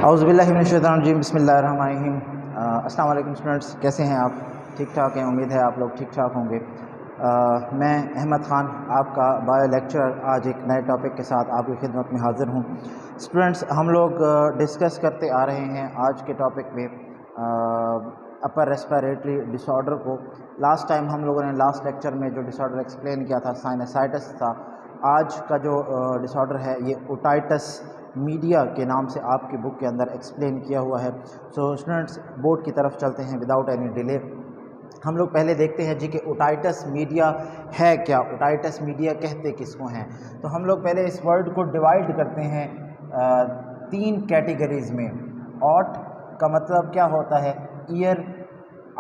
औज़ुबिल्लाहिमिनश्शैतानिर्रजीम बिस्मिल्लाहिर्रहमानिर्रहीम। अस्सलाम वालेकुम स्टूडेंट्स, कैसे हैं आप? ठीक ठाक हैं, उम्मीद है आप लोग ठीक ठाक होंगे। मैं अहमद ख़ान, आपका बायो लेक्चरर, आज एक नए टॉपिक के साथ आपकी खिदमत में हाज़िर हूँ। स्टूडेंट्स, हम लोग डिस्कस करते आ रहे हैं आज के टॉपिक में अपर रेस्पिरेटरी डिसऑर्डर को। लास्ट टाइम हम लोगों ने लास्ट लेक्चर में जो डिसऑर्डर एक्सप्लेन किया था साइनसाइटिस था। आज का जो डिसऑर्डर है ये ओटाइटिस मीडिया के नाम से आपकी बुक के अंदर एक्सप्लेन किया हुआ है। सो स्टूडेंट्स, बोर्ड की तरफ चलते हैं विदाउट एनी डिले। हम लोग पहले देखते हैं जी कि ओटाइटिस मीडिया है क्या, ओटाइटिस मीडिया कहते किसको हैं। तो हम लोग पहले इस वर्ड को डिवाइड करते हैं तीन कैटेगरीज़ में। ऑट का मतलब क्या होता है? Year.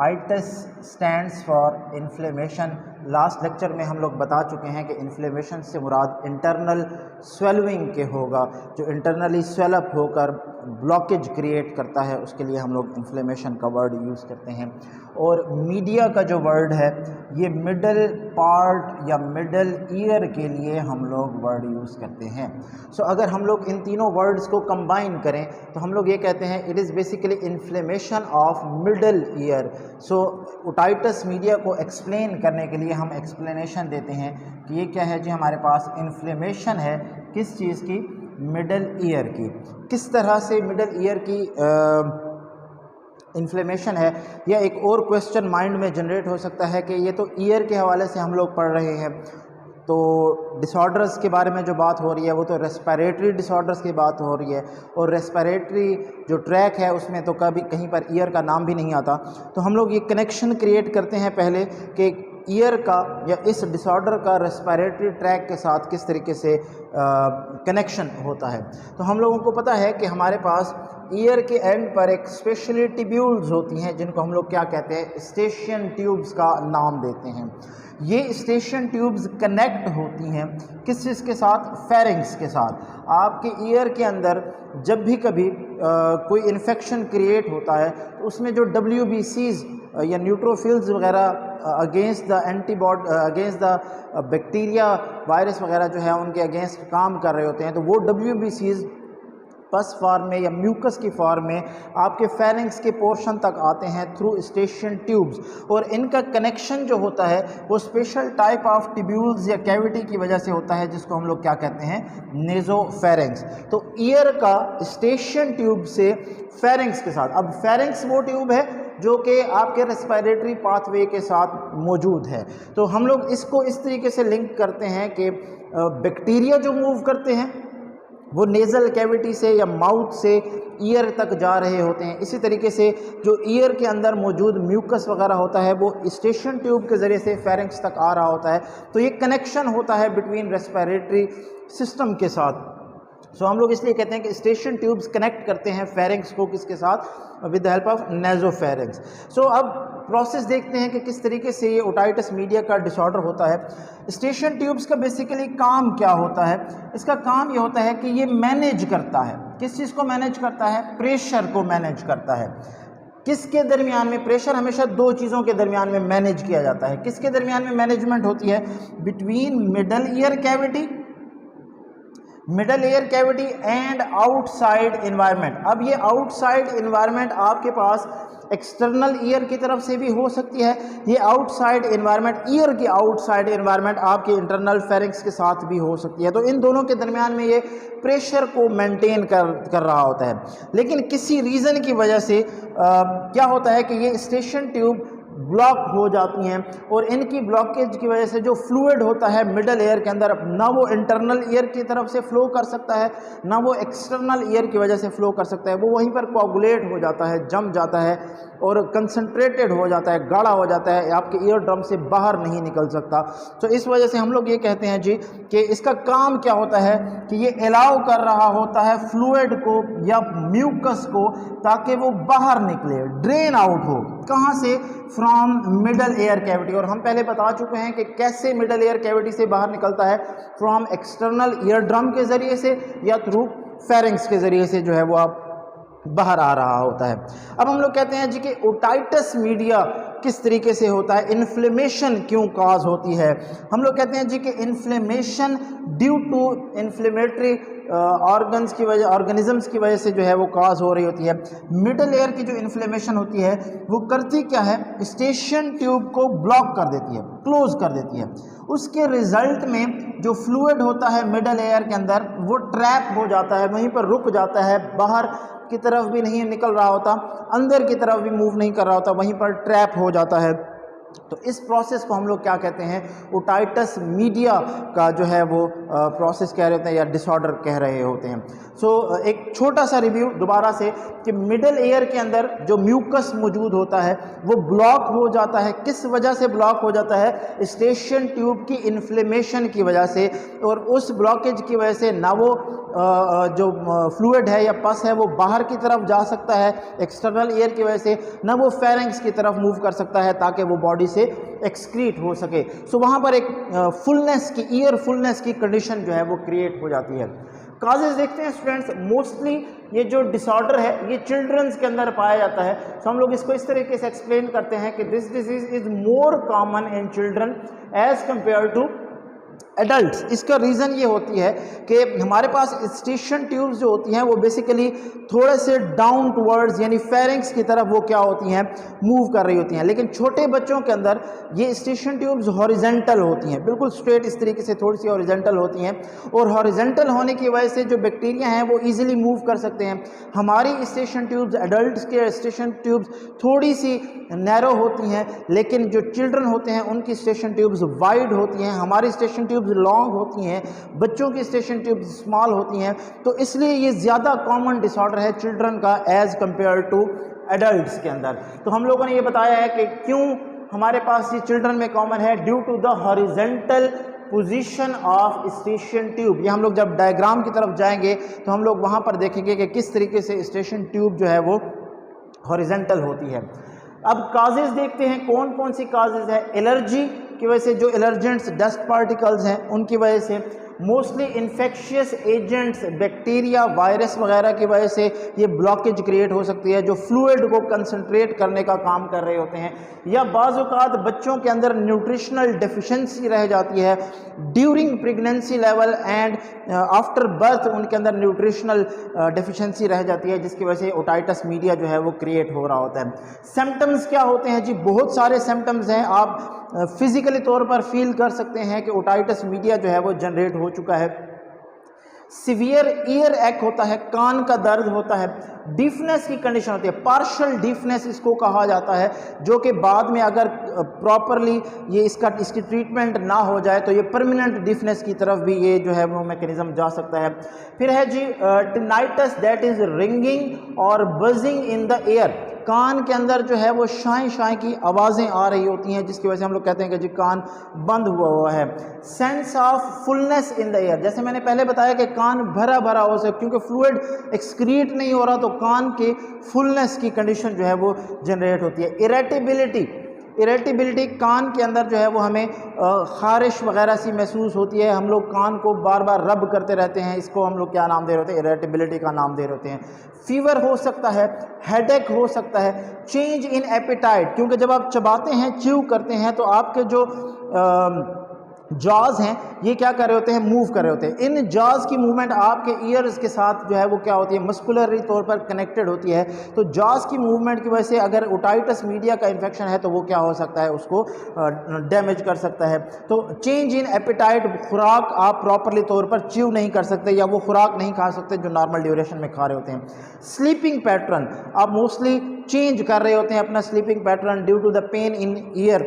Itis stands for inflammation. Last lecture में हम लोग बता चुके हैं कि इन्फ्लेमेशन से मुराद इंटरनल स्वेलिंग के होगा, जो इंटरनली स्वेलअप होकर ब्लॉकेज क्रिएट करता है, उसके लिए हम लोग इन्फ्लेमेशन का वर्ड यूज़ करते हैं। और मीडिया का जो वर्ड है ये मिडल पार्ट या मिडल ईयर के लिए हम लोग वर्ड यूज़ करते हैं। सो अगर हम लोग इन तीनों वर्ड्स को कंबाइन करें तो हम लोग ये कहते हैं it is basically inflammation of middle ear. So otitis media को एक्सप्लेन करने के लिए हम एक्सप्लेनेशन देते हैं कि ये क्या है जी, हमारे पास इन्फ्लेमेशन है किस चीज़ की? मिडल ईयर की। किस तरह से मिडल ईयर की इन्फ्लेमेशन है, या एक और क्वेश्चन माइंड में जनरेट हो सकता है कि ये तो ईयर के हवाले से हम लोग पढ़ रहे हैं, तो डिसऑर्डर्स के बारे में जो बात हो रही है वो तो रेस्पिरेटरी डिसऑर्डर्स की बात हो रही है, और रेस्पिरेटरी जो ट्रैक है उसमें तो कभी कहीं पर ईयर का नाम भी नहीं आता। तो हम लोग ये कनेक्शन क्रिएट करते हैं पहले कि ईयर का या इस डिसऑर्डर का रेस्पिरेटरी ट्रैक के साथ किस तरीके से कनेक्शन होता है। तो हम लोगों को पता है कि हमारे पास ईयर के एंड पर एक स्पेशली ट्यूब्यूल्स होती हैं जिनको हम लोग क्या कहते हैं? स्टेशन ट्यूब्स का नाम देते हैं। ये स्टेशन ट्यूब्स कनेक्ट होती हैं किस चीज़ के साथ? फेरिंग्स के साथ। आपके ईयर के अंदर जब भी कभी कोई इन्फेक्शन क्रिएट होता है तो उसमें जो WBCs या न्यूट्रोफिल्स वगैरह against the antibody against the bacteria virus वगैरह जो है उनके अगेंस्ट काम कर रहे होते हैं, तो वो WBCs पस फॉर्म में या म्यूकस की फॉर्म में आपके फेरिंग्स के पोर्शन तक आते हैं थ्रू स्टेशन ट्यूब्स, और इनका कनेक्शन जो होता है वो स्पेशल टाइप ऑफ ट्यूब्यूल्स या कैविटी की वजह से होता है जिसको हम लोग क्या कहते हैं? नेज़ोफेरिंग्स। तो ईयर का स्टेशन ट्यूब से फेरिंग्स के साथ, अब फेरिंग्स वो ट्यूब है जो कि आपके रेस्पिरेटरी पाथवे के साथ मौजूद है। तो हम लोग इसको इस तरीके से लिंक करते हैं कि बैक्टीरिया जो मूव करते हैं वो नेज़ल कैविटी से या माउथ से ईयर तक जा रहे होते हैं। इसी तरीके से जो ईयर के अंदर मौजूद म्यूकस वगैरह होता है वो स्टेशन ट्यूब के ज़रिए से फेरिंग्स तक आ रहा होता है। तो ये कनेक्शन होता है बिटवीन रेस्पिरेटरी सिस्टम के साथ। सो हम लोग इसलिए कहते हैं कि स्टेशन ट्यूब्स कनेक्ट करते हैं फेरिंग्स को किसके साथ? With the help of nasopharynx. So अब प्रोसेस देखते हैं कि किस तरीके से ये ओटाइटिस मीडिया का डिसऑर्डर होता है। स्टेशन ट्यूब्स का बेसिकली काम क्या होता है? इसका काम ये होता है कि ये मैनेज करता है, किस चीज़ को मैनेज करता है? प्रेशर को मैनेज करता है। किसके दरमियान में? प्रेशर हमेशा दो चीज़ों के दरमियान में मैनेज किया जाता है। किसके दरमियान में मैनेजमेंट होती है? Between middle ear cavity, middle air cavity and outside environment. अब ये आउटसाइड इन्वायरमेंट आपके पास एक्सटर्नल ईयर की तरफ से भी हो सकती है, ये आउटसाइड इन्वायरमेंट, ईयर की आउटसाइड इन्वायरमेंट आपके इंटरनल फेरिंग्स के साथ भी हो सकती है। तो इन दोनों के दरमियान में ये प्रेशर को मेंटेन कर रहा होता है। लेकिन किसी रीज़न की वजह से क्या होता है कि ये स्टेशन ट्यूब ब्लॉक हो जाती हैं, और इनकी ब्लॉकेज की वजह से जो फ्लूइड होता है मिडल एयर के अंदर ना वो इंटरनल ईयर की तरफ से फ्लो कर सकता है, ना वो एक्सटर्नल ईयर की वजह से फ्लो कर सकता है। वो वहीं पर कोगुलेट हो जाता है, जम जाता है और कंसंट्रेटेड हो जाता है, गाढ़ा हो जाता है, आपके ईयर ड्रम से बाहर नहीं निकल सकता। तो इस वजह से हम लोग ये कहते हैं जी कि इसका काम क्या होता है कि ये अलाउ कर रहा होता है फ्लूइड को या म्यूकस को ताकि वो बाहर निकले, ड्रेन आउट हो। कहाँ से? From middle air cavity. और हम पहले बता चुके हैं कि कैसे मिडल एयर कैविटी से बाहर निकलता है, फ्रॉम एक्सटर्नल ईयर ड्रम के ज़रिए से या थ्रू फेरिंग्स के ज़रिए से जो है वो आप बाहर आ रहा होता है। अब हम लोग कहते हैं जी कि ओटाइटिस मीडिया किस तरीके से होता है, इन्फ्लेमेशन क्यों काज होती है। हम लोग कहते हैं जी कि inflammation due to inflammatory organs की वजह, ऑर्गेनिजम्स की वजह से जो है वो काज हो रही होती है। मिडल एयर की जो इन्फ्लेमेशन होती है वो करती क्या है, स्टेशन ट्यूब को ब्लॉक कर देती है, क्लोज कर देती है। उसके रिजल्ट में जो फ्लूइड होता है मिडल एयर के अंदर वो ट्रैप हो जाता है, वहीं पर रुक जाता है, बाहर की तरफ भी नहीं निकल रहा होता, अंदर की तरफ भी मूव नहीं कर रहा होता, वहीं पर ट्रैप हो जाता है। तो इस प्रोसेस को हम लोग क्या कहते हैं, ओटाइटस मीडिया का जो है वो प्रोसेस कह रहे होते हैं या डिसऑर्डर कह रहे होते हैं। सो एक छोटा सा रिव्यू दोबारा से कि मिडल एयर के अंदर जो म्यूकस मौजूद होता है वो ब्लॉक हो जाता है। किस वजह से ब्लॉक हो जाता है, स्टेशन ट्यूब की इन्फ्लेमेशन की वजह से, और उस ब्लॉकेज की वजह से ना वो जो फ्लूइड है या पस है वो बाहर की तरफ जा सकता है एक्सटर्नल एयर की वजह से, ना वो फेरेंक्स की तरफ मूव कर सकता है ताकि वो बॉडी से एक्सक्रीट हो सके। सो वहाँ पर एक फुलनेस की, ईयर फुलनेस की कंडीशन जो है वो क्रिएट हो जाती है। काजेज देखते हैं स्टूडेंट्स, मोस्टली ये जो डिसऑर्डर है ये चिल्ड्रंस के अंदर पाया जाता है। तो हम लोग इसको इस तरीके से एक्सप्लेन करते हैं कि this disease is more common in children as compare to adults. इसका रीज़न ये होती है कि हमारे पास स्टेशन ट्यूब्स जो होती हैं वो बेसिकली थोड़े से डाउन टुवर्ड्स यानी फेरिंक्स की तरफ वो क्या होती हैं, मूव कर रही होती हैं। लेकिन छोटे बच्चों के अंदर ये स्टेशन ट्यूब्स हॉरिजेंटल होती हैं, बिल्कुल स्ट्रेट इस तरीके से थोड़ी सी हॉरिजेंटल होती हैं, और हॉरिजेंटल होने की वजह से जो बैक्टीरिया हैं वो ईजिली मूव कर सकते हैं। हमारी स्टेशन ट्यूब्स, एडल्ट्स के स्टेशन ट्यूब्स थोड़ी सी नैरो होती हैं, लेकिन जो चिल्ड्रन होते हैं उनकी स्टेशन ट्यूब्स वाइड होती हैं, हमारी स्टेशन ट्यूब्स लॉन्ग होती हैं, बच्चों की स्टेशन ट्यूब्स स्मॉल होती हैं। तो इसलिए ये ज़्यादा कॉमन डिसऑर्डर है चिल्ड्रन का एज कंपेयर टू एडल्ट्स के अंदर। तो हम लोगों ने ये बताया है कि क्यों हमारे पास ये चिल्ड्रन में कॉमन है, due to the horizontal position of eustachian tube. ये हम लोग जब डायग्राम की तरफ जाएंगे तो हम लोग वहाँ पर देखेंगे कि किस तरीके से स्टेशन ट्यूब जो है वो हॉरिजेंटल होती है। अब काजेज देखते हैं, कौन कौन सी काजेज है। एलर्जी की वजह से, जो एलर्जेंट्स डस्ट पार्टिकल्स हैं उनकी वजह से, mostly infectious agents, bacteria, virus वगैरह की वजह से ये ब्लॉकेज क्रिएट हो सकती है जो फ्लूइड को कंसंट्रेट करने का काम कर रहे होते हैं। या बाज़ औक़ात बच्चों के अंदर न्यूट्रिशनल डेफिशिएंसी रह जाती है during pregnancy level and after birth, उनके अंदर न्यूट्रिशनल डेफिशिएंसी रह जाती है जिसकी वजह से ओटाइटस मीडिया जो है वो क्रिएट हो रहा होता है। सिम्टम्स क्या होते हैं जी, बहुत सारे सिम्टम्स हैं, आप फिजिकली तौर पर फील कर सकते हैं कि ओटाइटस मीडिया जो है वो जनरेट हो चुका है। सीवियर ईयर एक होता है, कान का दर्द होता है, डीफनेस की कंडीशन होती है, पार्शियल डीफनेस इसको कहा जाता है, जो कि बाद में अगर प्रॉपरली ये इसकी ट्रीटमेंट ना हो जाए तो ये परमानेंट डीफनेस की तरफ भी ये जो है वो मैकेनिज्म जा सकता है। फिर है जी टिनाइटस, दैट इज रिंगिंग और बजिंग इन द एयर, कान के अंदर जो है वो शाई शाई की आवाज़ें आ रही होती हैं जिसकी वजह से हम लोग कहते हैं कि जी कान बंद हुआ है। Sense of fullness in the air, जैसे मैंने पहले बताया कि कान भरा भरा हो सकता, क्योंकि फ्लूइड एक्सक्रीट नहीं हो रहा तो कान के फुलनेस की कंडीशन जो है वो जनरेट होती है। इरेटिबिलिटी, कान के अंदर जो है वो हमें खारिश वगैरह सी महसूस होती है, हम लोग कान को बार बार रब करते रहते हैं, इसको हम लोग क्या नाम दे रहे होते हैं, इरेटिबिलिटी का नाम दे रहे होते हैं। फीवर हो सकता है, हेडेक हो सकता है, चेंज इन एपेटाइट, क्योंकि जब आप चबाते हैं, च्यू करते हैं तो आपके जो जॉज हैं ये क्या कर रहे होते हैं, मूव कर रहे होते हैं। इन जॉज की मूवमेंट आपके ईयर्स के साथ जो है वो क्या होती है, मस्कुलरी तौर पर कनेक्टेड होती है। तो जॉज की मूवमेंट की वजह से अगर ओटाइटस मीडिया का इन्फेक्शन है तो वो क्या हो सकता है, उसको डैमेज कर सकता है। तो चेंज इन एपेटाइट, खुराक आप प्रॉपरली तौर पर च्यू नहीं कर सकते या वो खुराक नहीं खा सकते जो नॉर्मल ड्यूरेशन में खा रहे होते हैं। स्लीपिंग पैटर्न, आप मोस्टली चेंज कर रहे होते हैं अपना sleeping pattern due to the pain in ear.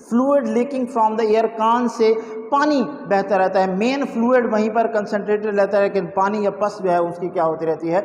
Fluid leaking from the ear, कान से पानी बहता रहता है, मेन फ्लूइड वहीं पर कंसंट्रेटेड रहता है लेकिन पानी या पस जो है उसकी क्या होती रहती है,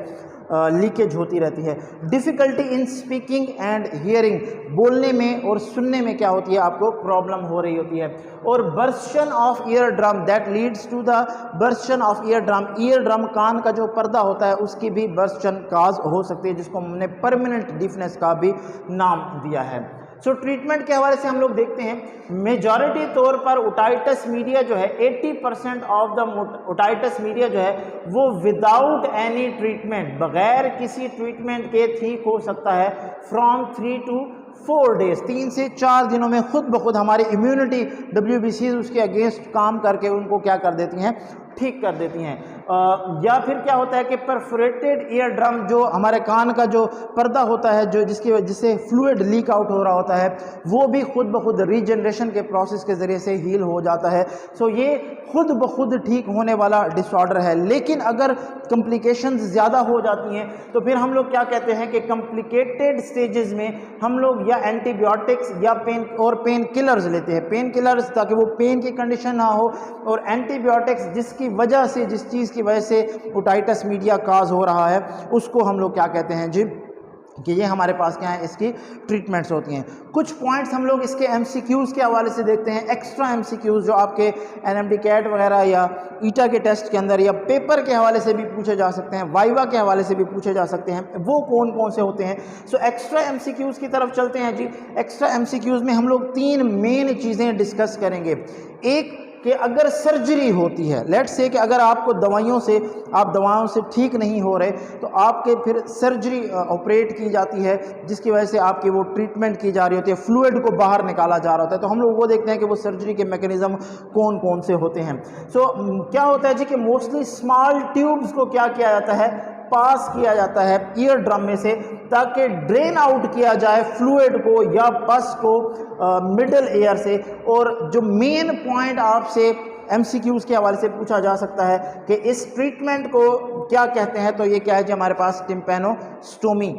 लीकेज होती रहती है। Difficulty in speaking and hearing, बोलने में और सुनने में क्या होती है, आपको प्रॉब्लम हो रही होती है। और bursting of ear drum, that leads to the bursting of ear drum, ear drum कान का जो पर्दा होता है उसकी भी बर्शन काज हो सकती है जिसको हमने परमानेंट डिफनेस का भी नाम दिया है। सो ट्रीटमेंट के हवाले से हम लोग देखते हैं, मेजॉरिटी तौर पर ओटाइटस मीडिया जो है 80% ऑफ द ओटाइटस मीडिया जो है वो विदाउट एनी ट्रीटमेंट, बगैर किसी ट्रीटमेंट के ठीक हो सकता है फ्रॉम 3 to 4 डेज, 3 से 4 दिनों में खुद ब खुद हमारी इम्यूनिटी WBCs उसके अगेंस्ट काम करके उनको क्या कर देती हैं, ठीक कर देती हैं। या फिर क्या होता है कि परफोरेटेड ईयर ड्रम, जो हमारे कान का जो पर्दा होता है, जो जिससे फ्लूइड लीक आउट हो रहा होता है, वो भी खुद ब खुद रीजनरेशन के प्रोसेस के ज़रिए से हील हो जाता है। सो ये खुद ब खुद ठीक होने वाला डिसऑर्डर है। लेकिन अगर कॉम्प्लिकेशंस ज़्यादा हो जाती हैं तो फिर हम लोग क्या कहते हैं कि कॉम्प्लिकेटेड स्टेजेस में हम लोग या एंटीबायोटिक्स या पेन किलर्स लेते हैं, पेन किलर्स, ताकि वो पेन की कंडीशन ना हो, और एंटीबायोटिक्स जिसकी वजह से, जिस चीज़ की वजह से ओटाइटिस मीडिया काज हो रहा है, उसको हम लोग क्या कहते हैं जी, कि ये हमारे पास क्या है, इसकी ट्रीटमेंट्स होती हैं। कुछ पॉइंट्स हम लोग इसके MCQs के हवाले से देखते हैं, एक्स्ट्रा MCQs जो आपके NMT कैट वगैरह या ईटा के टेस्ट के अंदर या पेपर के हवाले से भी पूछे जा सकते हैं, वाइवा के हवाले से भी पूछे जा सकते हैं, वो कौन कौन से होते हैं। सो एक्स्ट्रा MCQs की तरफ चलते हैं जी। एक्स्ट्रा MCQs में हम लोग 3 मेन चीज़ें डिस्कस करेंगे। एक कि अगर सर्जरी होती है, लेट्स से कि अगर आपको दवाइयों से ठीक नहीं हो रहे, तो आपके फिर सर्जरी ऑपरेट की जाती है, जिसकी वजह से आपकी वो ट्रीटमेंट की जा रही होती है, फ्लूइड को बाहर निकाला जा रहा होता है। तो हम लोग वो देखते हैं कि वो सर्जरी के मैकेनिज्म कौन कौन से होते हैं। सो क्या होता है जी कि मोस्टली स्मॉल ट्यूब्स को क्या किया जाता है, पास किया जाता है ईयर ड्रम में से, ताकि ड्रेन आउट किया जाए फ्लूइड को या पस को मिडल एयर से। और जो मेन पॉइंट आपसे MCQs के हवाले से पूछा जा सकता है कि इस ट्रीटमेंट को क्या कहते हैं, तो ये क्या है जी, हमारे पास टिम्पैनोस्टोमी।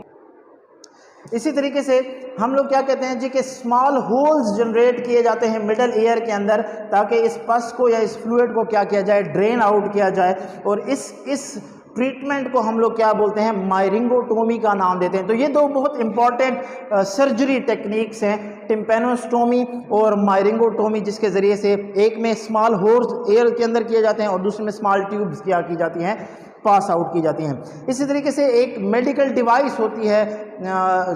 इसी तरीके से हम लोग क्या कहते हैं जी कि स्मॉल होल्स जनरेट किए जाते हैं मिडल एयर के अंदर, ताकि इस पस को या इस फ्लूइड को क्या किया जाए, ड्रेन आउट किया जाए। और इस ट्रीटमेंट को हम लोग क्या बोलते हैं, मायरिंगोटोमी का नाम देते हैं। तो ये 2 बहुत इंपॉर्टेंट सर्जरी टेक्निक्स हैं, टिम्पैनोस्टोमी और मायरिंगोटोमी, जिसके ज़रिए से एक में स्मॉल होल्स एयर के अंदर किए जाते हैं और दूसरे में स्मॉल ट्यूब्स क्या की जाती हैं, पास आउट की जाती हैं। इसी तरीके से एक मेडिकल डिवाइस होती है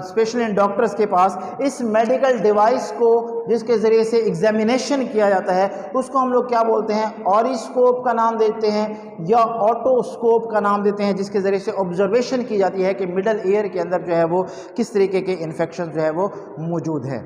स्पेशली इन डॉक्टर्स के पास, इस मेडिकल डिवाइस को जिसके ज़रिए से एग्जामिनेशन किया जाता है, उसको हम लोग क्या बोलते हैं, ऑरिस्कोप का नाम देते हैं या ऑटोस्कोप का नाम देते हैं, जिसके ज़रिए से ऑब्जर्वेशन की जाती है कि मिडल एयर के अंदर जो है वो किस तरीके के इन्फेक्शन जो है वो मौजूद है।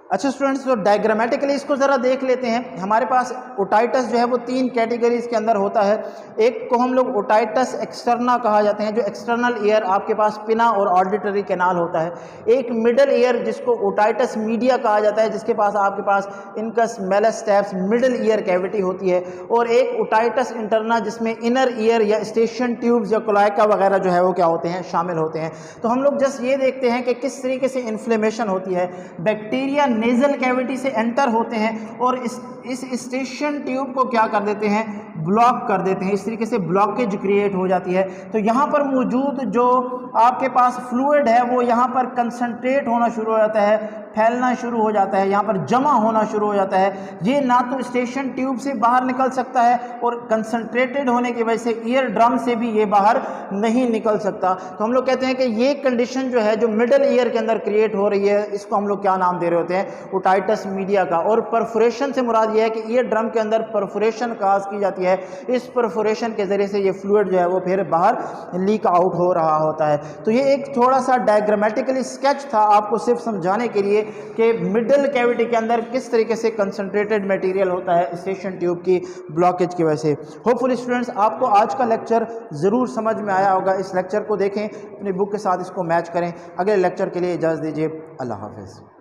अच्छा स्टूडेंट्स, तो डायग्रामेटिकली इसको ज़रा देख लेते हैं। हमारे पास ओटाइटिस जो है वो 3 कैटेगरीज के अंदर होता है। एक को हम लोग ओटाइटिस एक्सटर्ना कहा जाते हैं, जो एक्सटर्नल ईयर आपके पास पिना और ऑडिटरी कैनाल होता है। एक मिडल ईयर जिसको ओटाइटिस मीडिया कहा जाता है, जिसके पास आपके पास इनकस मेलस्टैप्स मिडल ईयर कैविटी होती है। और एक ओटाइटिस इंटरना जिसमें इनर ईयर या स्टेशन ट्यूब्स या क्लोएका वगैरह जो है वो क्या होते हैं, शामिल होते हैं। तो हम लोग जस्ट ये देखते हैं कि किस तरीके से इन्फ्लेमेशन होती है। बैक्टीरिया नेजल कैविटी से एंटर होते हैं और इस स्टेशन ट्यूब को क्या कर देते हैं, ब्लॉक कर देते हैं। इस तरीके से ब्लॉकेज क्रिएट हो जाती है। तो यहाँ पर मौजूद जो आपके पास फ्लूइड है वो यहाँ पर कंसंट्रेट होना शुरू हो जाता है, फैलना शुरू हो जाता है, यहाँ पर जमा होना शुरू हो जाता है। ये ना तो स्टेशन ट्यूब से बाहर निकल सकता है और कंसंट्रेटेड होने की वजह से ईयर ड्रम से भी ये बाहर नहीं निकल सकता। तो हम लोग कहते हैं कि ये कंडीशन जो है जो मिडल ईयर के अंदर क्रिएट हो रही है, इसको हम लोग क्या नाम दे रहे होते हैं, ओटाइटिस मीडिया का। और परफोरेशन से मुराद ये है कि ईयर ड्रम के अंदर परफोरेशन काज की जाती है। इस परफोरेशन के ज़रिए से ये फ्लूइड जो है वो फिर बाहर लीक आउट हो रहा होता है। तो ये एक थोड़ा सा डायग्रामेटिकली स्केच था आपको सिर्फ समझाने के लिए कि मिडल कैविटी के अंदर किस तरीके से कंसंट्रेटेड मटेरियल होता है स्टेशन ट्यूब की ब्लॉकेज की वजह से। होपफुली स्टूडेंट्स आपको आज का लेक्चर ज़रूर समझ में आया होगा। इस लेक्चर को देखें, अपनी बुक के साथ इसको मैच करें। अगले लेक्चर के लिए इजाज़त दीजिए। अल्लाह हाफ़िज़।